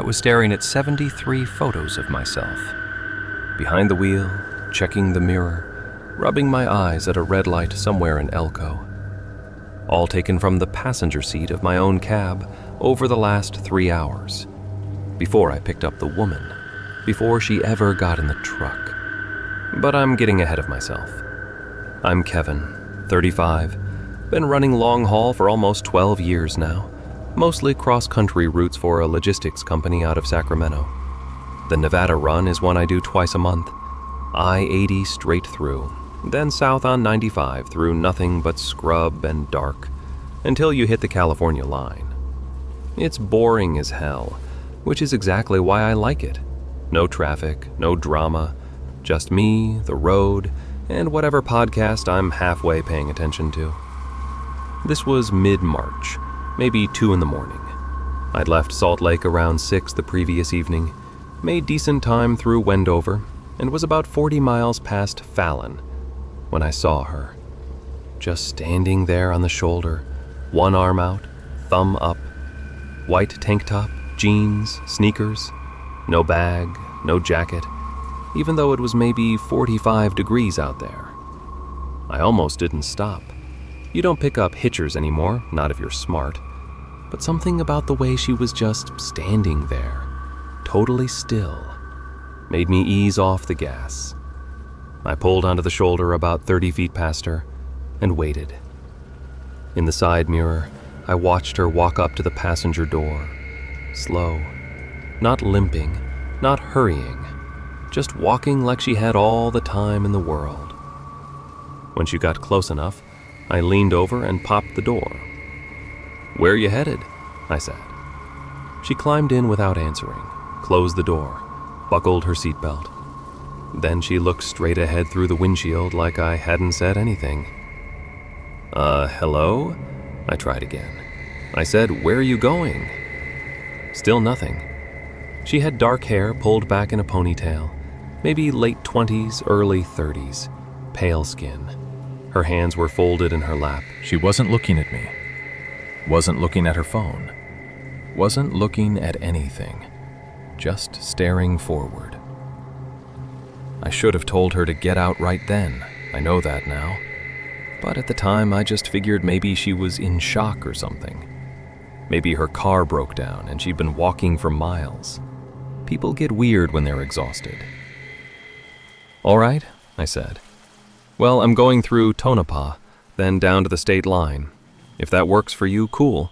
I was staring at 73 photos of myself. Behind the wheel, checking the mirror, rubbing my eyes at a red light somewhere in Elko. All taken from the passenger seat of my own cab over the last 3 hours, before I picked up the woman, before she ever got in the truck. But I'm getting ahead of myself. I'm Kevin, 35, been running long haul for almost 12 years now, mostly cross-country routes for a logistics company out of Sacramento. The Nevada run is one I do twice a month, I-80 straight through, then south on 95 through nothing but scrub and dark, until you hit the California line. It's boring as hell, which is exactly why I like it. No traffic, no drama, just me, the road, and whatever podcast I'm halfway paying attention to. This was mid-March, maybe 2 in the morning. I'd left Salt Lake around 6 the previous evening, made decent time through Wendover, and was about 40 miles past Fallon when I saw her. Just standing there on the shoulder, one arm out, thumb up, white tank top, jeans, sneakers, no bag, no jacket, even though it was maybe 45 degrees out there. I almost didn't stop. You don't pick up hitchers anymore, not if you're smart. But something about the way she was just standing there, totally still, made me ease off the gas. I pulled onto the shoulder about 30 feet past her and waited. In the side mirror, I watched her walk up to the passenger door, slow, not limping, not hurrying, just walking like she had all the time in the world. When she got close enough, I leaned over and popped the door. "Where are you headed?" I said. She climbed in without answering, closed the door, buckled her seatbelt. Then she looked straight ahead through the windshield like I hadn't said anything. Hello?" I tried again. I said, "Where are you going?" Still nothing. She had dark hair pulled back in a ponytail, maybe late 20s, early 30s, pale skin. Her hands were folded in her lap. She wasn't looking at me, wasn't looking at her phone, wasn't looking at anything, just staring forward. I should have told her to get out right then, I know that now. But at the time I just figured maybe she was in shock or something. Maybe her car broke down and she'd been walking for miles. People get weird when they're exhausted. "All right," I said. "Well, I'm going through Tonopah, then down to the state line. If that works for you, cool.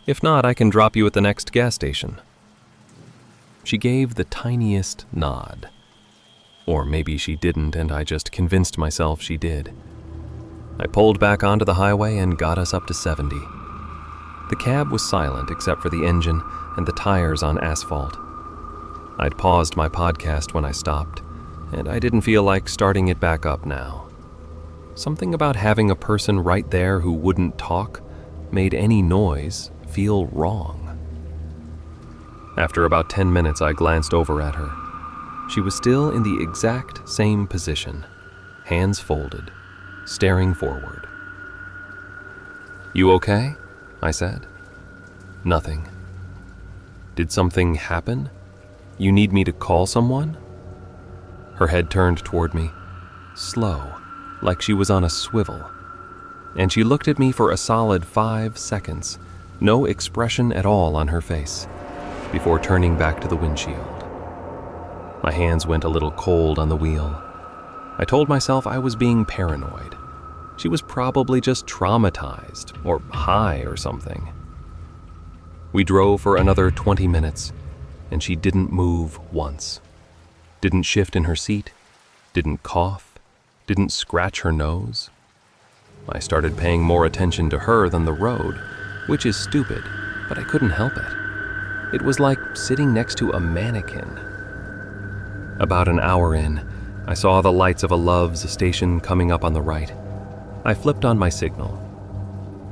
If not, I can drop you at the next gas station." She gave the tiniest nod. Or maybe she didn't and I just convinced myself she did. I pulled back onto the highway and got us up to 70. The cab was silent except for the engine and the tires on asphalt. I'd paused my podcast when I stopped, and I didn't feel like starting it back up now. Something about having a person right there who wouldn't talk, made any noise, feel wrong. After about 10 minutes, I glanced over at her. She was still in the exact same position, hands folded, staring forward. "You okay?" I said. "Nothing." "Did something happen? You need me to call someone?" Her head turned toward me, slow, like she was on a swivel, and she looked at me for a solid 5 seconds, no expression at all on her face, before turning back to the windshield. My hands went a little cold on the wheel. I told myself I was being paranoid. She was probably just traumatized, or high or something. We drove for another 20 minutes, and she didn't move once. Didn't shift in her seat, didn't cough, didn't scratch her nose. I started paying more attention to her than the road, which is stupid, but I couldn't help it. It was like sitting next to a mannequin. About an hour in, I saw the lights of a Love's station coming up on the right. I flipped on my signal.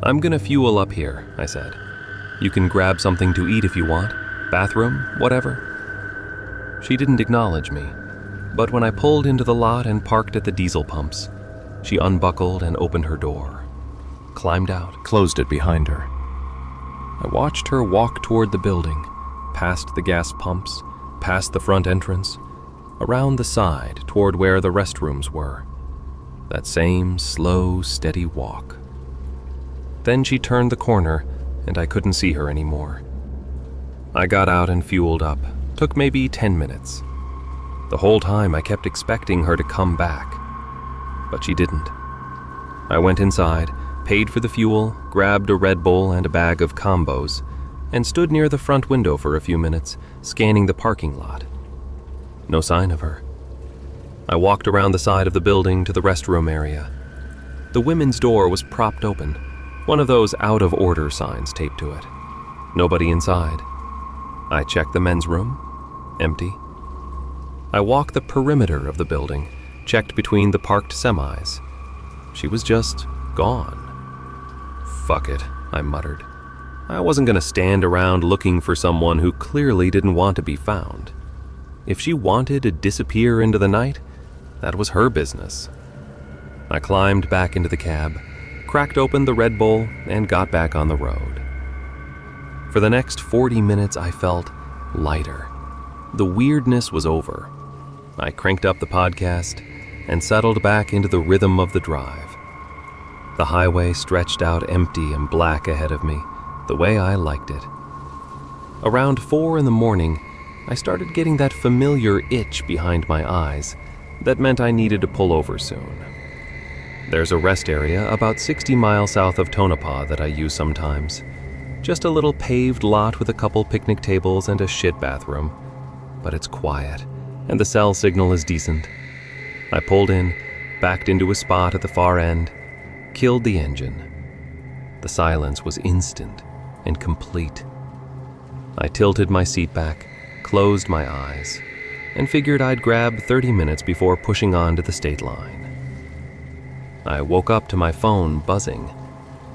"I'm gonna fuel up here," I said. "You can grab something to eat if you want, bathroom, whatever." She didn't acknowledge me, but when I pulled into the lot and parked at the diesel pumps, she unbuckled and opened her door, climbed out, closed it behind her. I watched her walk toward the building, past the gas pumps, past the front entrance, around the side toward where the restrooms were. That same slow, steady walk. Then she turned the corner, and I couldn't see her anymore. I got out and fueled up. Took maybe 10 minutes. The whole time I kept expecting her to come back, but she didn't. I went inside, paid for the fuel, grabbed a Red Bull and a bag of combos, and stood near the front window for a few minutes, scanning the parking lot. No sign of her. I walked around the side of the building to the restroom area. The women's door was propped open, one of those out-of-order signs taped to it. Nobody inside. I checked the men's room. Empty. I walked the perimeter of the building, checked between the parked semis. She was just gone. Fuck it, I muttered. I wasn't gonna stand around looking for someone who clearly didn't want to be found. If she wanted to disappear into the night, that was her business. I climbed back into the cab, cracked open the Red Bull, and got back on the road. For the next 40 minutes, I felt lighter. The weirdness was over. I cranked up the podcast and settled back into the rhythm of the drive. The highway stretched out empty and black ahead of me, the way I liked it. Around 4 in the morning, I started getting that familiar itch behind my eyes that meant I needed to pull over soon. There's a rest area about 60 miles south of Tonopah that I use sometimes. Just a little paved lot with a couple picnic tables and a shit bathroom. But it's quiet, and the cell signal is decent. I pulled in, backed into a spot at the far end, killed the engine. The silence was instant and complete. I tilted my seat back, closed my eyes, and figured I'd grab 30 minutes before pushing on to the state line. I woke up to my phone buzzing.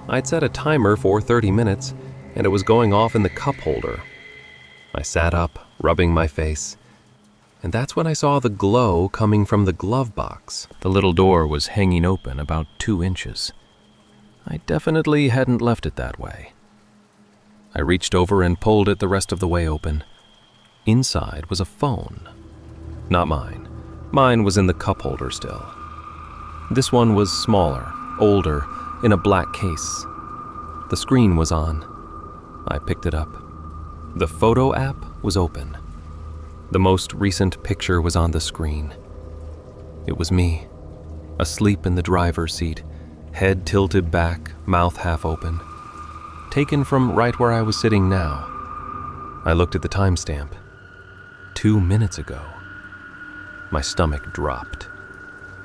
I'd set a timer for 30 minutes, and it was going off in the cup holder. I sat up, rubbing my face, and that's when I saw the glow coming from the glove box. The little door was hanging open about 2 inches. I definitely hadn't left it that way. I reached over and pulled it the rest of the way open. Inside was a phone. Not mine. Mine was in the cup holder still. This one was smaller, older, in a black case. The screen was on. I picked it up. The photo app was open. The most recent picture was on the screen. It was me, asleep in the driver's seat, head tilted back, mouth half open. Taken from right where I was sitting now. I looked at the timestamp. 2 minutes ago. My stomach dropped.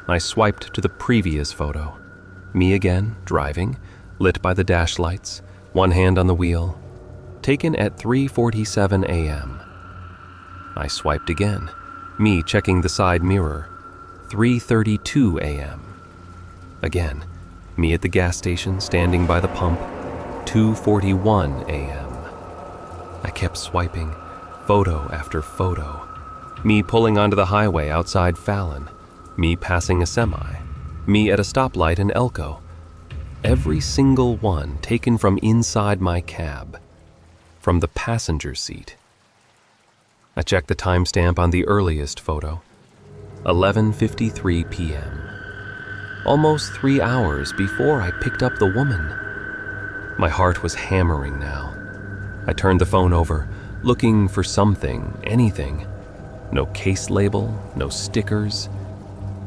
I swiped to the previous photo. Me again, driving, lit by the dash lights, one hand on the wheel. Taken at 3:47 a.m. I swiped again, me checking the side mirror. 3:32 a.m. Again, me at the gas station standing by the pump. 2:41 a.m. I kept swiping, photo after photo. Me pulling onto the highway outside Fallon. Me passing a semi. Me at a stoplight in Elko. Every single one taken from inside my cab. From the passenger seat. I checked the timestamp on the earliest photo. 11:53 p.m. Almost 3 hours before I picked up the woman. My heart was hammering now. I turned the phone over, looking for something, anything. No case label, no stickers.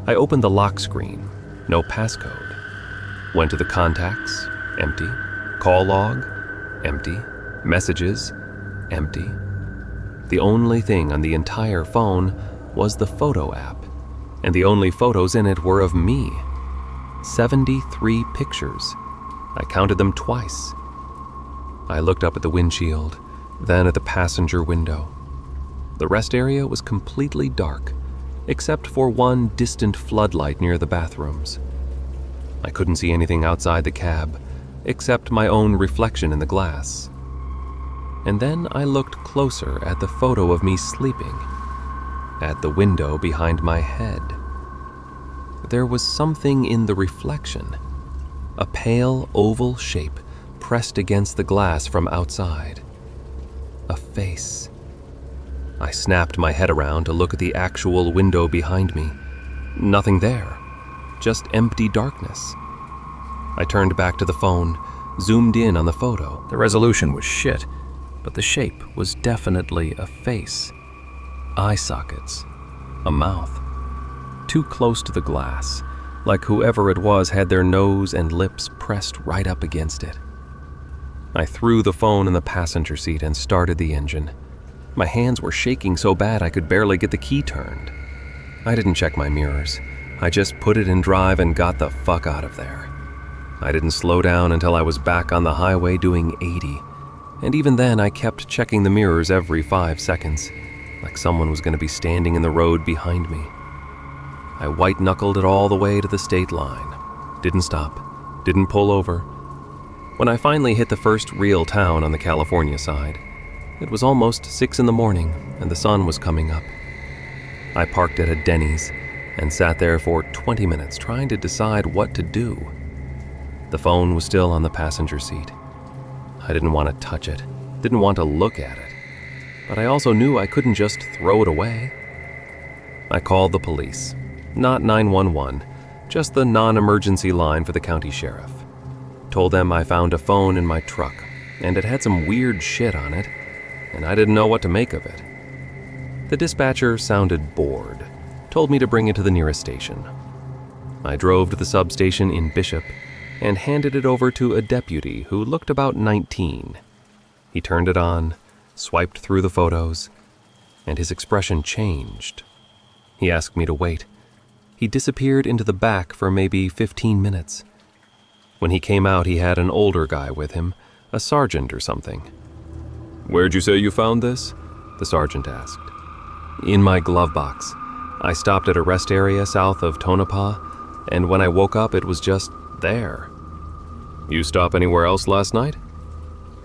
I opened the lock screen, no passcode. Went to the contacts, empty. Call log, empty. Messages, empty. The only thing on the entire phone was the photo app, and the only photos in it were of me. 73 pictures. I counted them twice. I looked up at the windshield, then at the passenger window. The rest area was completely dark, except for one distant floodlight near the bathrooms. I couldn't see anything outside the cab, except my own reflection in the glass. And then I looked closer at the photo of me sleeping, at the window behind my head. There was something in the reflection, a pale oval shape pressed against the glass from outside. A face, I snapped my head around to look at the actual window behind me. Nothing there, just empty darkness. I turned back to the phone, zoomed in on the photo. The resolution was shit, but the shape was definitely a face. Eye sockets, a mouth. Too close to the glass, like whoever it was had their nose and lips pressed right up against it. I threw the phone in the passenger seat and started the engine. My hands were shaking so bad I could barely get the key turned. I didn't check my mirrors. I just put it in drive and got the fuck out of there. I didn't slow down until I was back on the highway doing 80. And even then I kept checking the mirrors every 5 seconds, like someone was going to be standing in the road behind me. I white-knuckled it all the way to the state line. Didn't stop, didn't pull over. When I finally hit the first real town on the California side, it was almost 6 in the morning and the sun was coming up. I parked at a Denny's and sat there for 20 minutes trying to decide what to do. The phone was still on the passenger seat. I didn't want to touch it, didn't want to look at it, but I also knew I couldn't just throw it away. I called the police. Not 911, just the non-emergency line for the county sheriff. Told them I found a phone in my truck, and it had some weird shit on it, and I didn't know what to make of it. The dispatcher sounded bored, told me to bring it to the nearest station. I drove to the substation in Bishop and handed it over to a deputy who looked about 19. He turned it on, swiped through the photos, and his expression changed. He asked me to wait. He disappeared into the back for maybe 15 minutes. When he came out, he had an older guy with him, a sergeant or something. "Where'd you say you found this?" the sergeant asked. "In my glove box. I stopped at a rest area south of Tonopah, and when I woke up, it was just there." "You stop anywhere else last night?"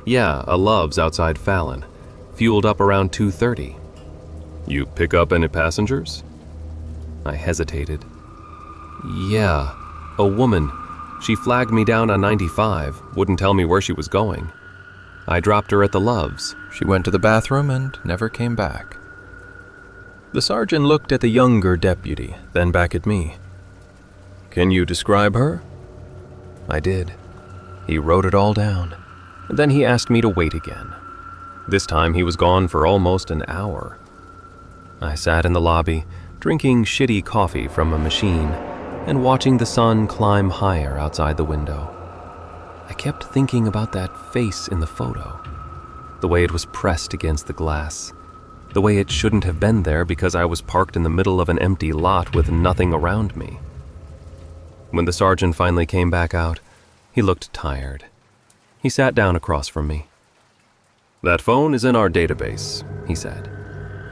"Yeah, a Love's outside Fallon. Fueled up around 2:30. "You pick up any passengers?" I hesitated. "Yeah, a woman. She flagged me down on 95, wouldn't tell me where she was going. I dropped her at the Love's. She went to the bathroom and never came back." The sergeant looked at the younger deputy, then back at me. "Can you describe her?" I did. He wrote it all down. Then he asked me to wait again. This time he was gone for almost an hour. I sat in the lobby, drinking shitty coffee from a machine and watching the sun climb higher outside the window. I kept thinking about that face in the photo, the way it was pressed against the glass, the way it shouldn't have been there because I was parked in the middle of an empty lot with nothing around me. When the sergeant finally came back out, he looked tired. He sat down across from me. "That phone is in our database," he said.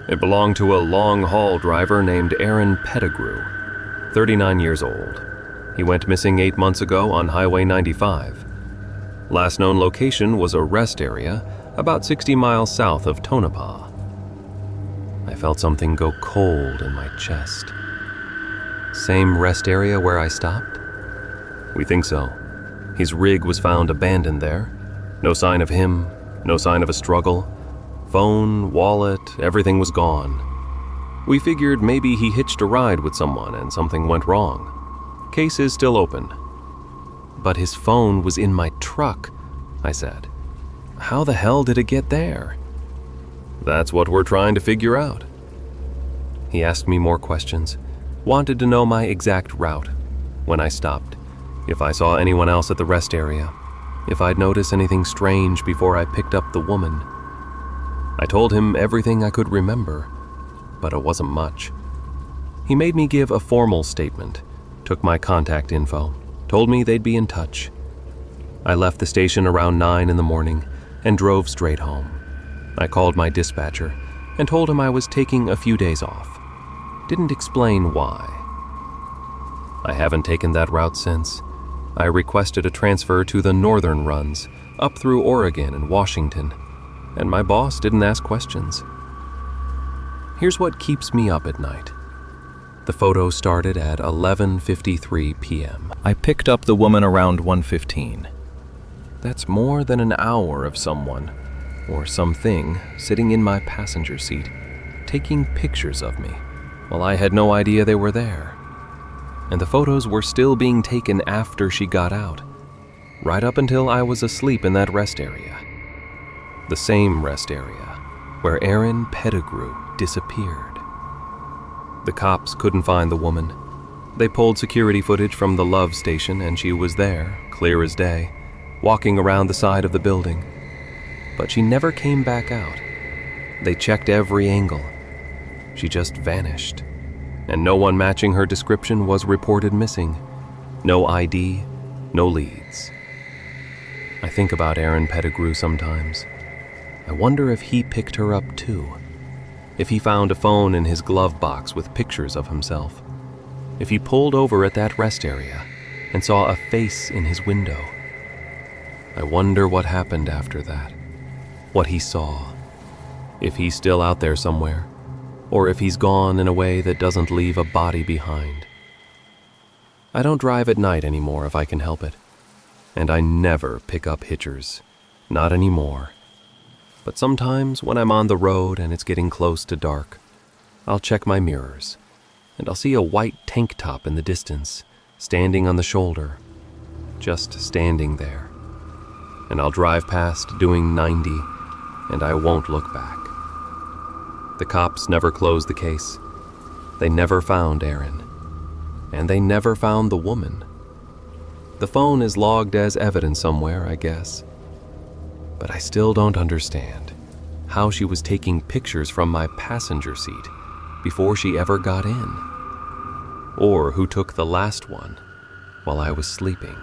"It belonged to a long-haul driver named Aaron Pettigrew, 39 years old. He went missing 8 months ago on Highway 95. Last known location was a rest area about 60 miles south of Tonopah." I felt something go cold in my chest. "Same rest area where I stopped?" "We think so. His rig was found abandoned there. No sign of him, no sign of a struggle. Phone, wallet, everything was gone. We figured maybe he hitched a ride with someone and something went wrong. Case is still open." "But his phone was in my truck," I said. "How the hell did it get there?" "That's what we're trying to figure out." He asked me more questions, wanted to know my exact route, when I stopped, if I saw anyone else at the rest area, if I'd noticed anything strange before I picked up the woman. I told him everything I could remember, but it wasn't much. He made me give a formal statement, took my contact info, told me they'd be in touch. I left the station around 9 in the morning and drove straight home. I called my dispatcher and told him I was taking a few days off. Didn't explain why. I haven't taken that route since. I requested a transfer to the northern runs, up through Oregon and Washington, and my boss didn't ask questions. Here's what keeps me up at night. The photo started at 11:53 p.m. I picked up the woman around 1:15. That's more than an hour of someone, or something, sitting in my passenger seat, taking pictures of me while I had no idea they were there. And the photos were still being taken after she got out, right up until I was asleep in that rest area. The same rest area where Erin Pettigrew disappeared. The cops couldn't find the woman. They pulled security footage from the Love station and she was there, clear as day, walking around the side of the building. But she never came back out. They checked every angle. She just vanished. And no one matching her description was reported missing. No ID, no leads. I think about Erin Pettigrew sometimes. I wonder if he picked her up too. If he found a phone in his glove box with pictures of himself. If he pulled over at that rest area and saw a face in his window. I wonder what happened after that. What he saw. If he's still out there somewhere. Or if he's gone in a way that doesn't leave a body behind. I don't drive at night anymore if I can help it. And I never pick up hitchers. Not anymore. But sometimes when I'm on the road and it's getting close to dark, I'll check my mirrors, and I'll see a white tank top in the distance, standing on the shoulder, just standing there. And I'll drive past doing 90, and I won't look back. The cops never closed the case. They never found Erin. And they never found the woman. The phone is logged as evidence somewhere, I guess. But I still don't understand how she was taking pictures from my passenger seat before she ever got in. Or who took the last one while I was sleeping.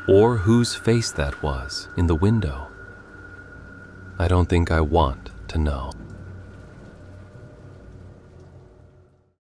Or whose face that was in the window. I don't think I want to know.